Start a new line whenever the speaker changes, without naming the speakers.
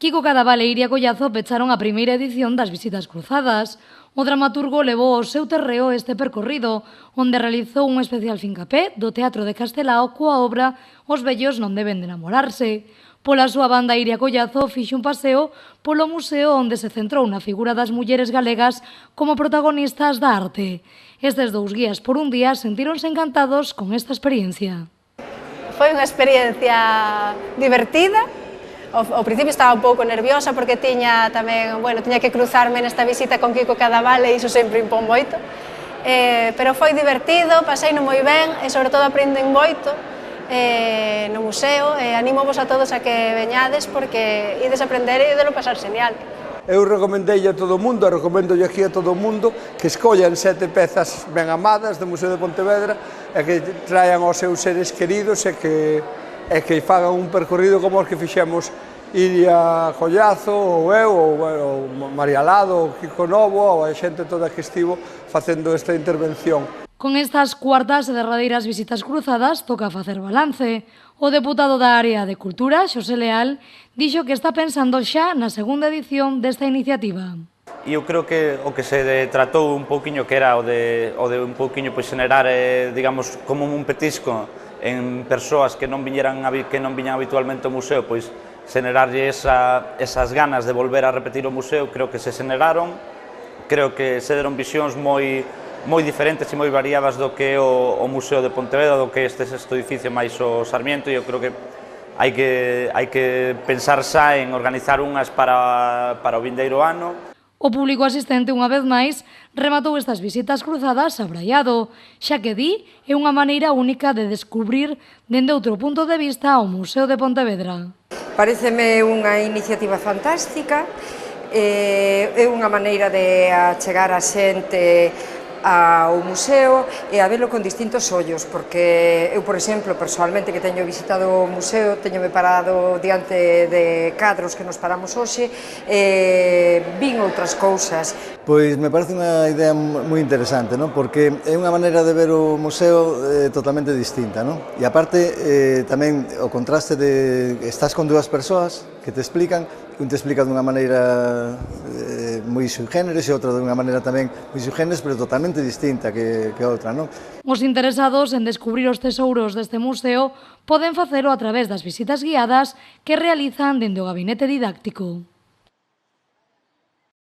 Quico Cadaval e Iria Collazo pecharon a primeira edición das visitas cruzadas. O dramaturgo levou ao seu terreo este percorrido, onde realizou un especial fincapé do Teatro de Castelao coa obra Os vellos non deben de namorarse. Pola súa banda, Iria Collazo fixo un paseo polo museo onde se centrou na figura das mulleres galegas como protagonistas da arte. Estes dous guías por un día sentíronse encantados con esta experiencia.
Foi unha experiencia divertida. Ao principio estaba un pouco nerviosa porque tiña que cruzarme nesta visita con Quico Cadaval e iso sempre impón moito. Pero foi divertido, paseino moi ben e sobre todo aprenden moito no museo e animovos a todos a que veñades porque ides aprender e idelo pasar genial.
Eu recomendei a todo o mundo, recomendolle aquí a todo o mundo que escollan 7 pezas ben amadas do Museo de Pontevedra e que traian aos seus seres queridos e que fagan un percorrido como os que fixemos Iria Collazo, ou eu, ou María Lado, ou Quico Novo, ou a xente toda que estivo facendo esta intervención.
Con estas cuartas e derradeiras visitas cruzadas toca facer balance. O deputado da área de Cultura, Xosé Leal, dixo que está pensando xa na segunda edición desta iniciativa.
Eu creo que o que se tratou un pouquiño que era o de un pouquiño xenerar, digamos, como un petisco en persoas que non viñan habitualmente ao museo, pois xenerarlle esas ganas de volver a repetir o museo, creo que se xeneraron, creo que se deron visións moi diferentes e moi variadas do que é o Museo de Pontevedra, do que este sexto edificio máis o Sarmiento, e eu creo que hai que pensar xa en organizar unhas para o vindeiro ano.
O público asistente, unha vez máis, rematou estas visitas cruzadas abraiado, xa que di é unha maneira única de descubrir dende outro punto de vista o Museo de Pontevedra.
Paréceme unha iniciativa fantástica, é unha maneira de achegar a xente ao museo e a velo con distintos ollos, porque eu, por exemplo, persoalmente que teño visitado o museo, teñome parado diante de cadros que nos paramos hoxe e vin outras cousas.
Pois me parece unha idea moi interesante, non? Porque é unha maneira de ver o museo totalmente distinta, non? E aparte tamén o contraste de estás con dúas persoas que te explican, un te explica dunha maneira moi sui generis e outra dunha maneira tamén moi sui generis, pero totalmente distinta que outra, non?
Os interesados en descubrir os tesouros deste museo poden facelo a través das visitas guiadas que realizan dende o gabinete didáctico.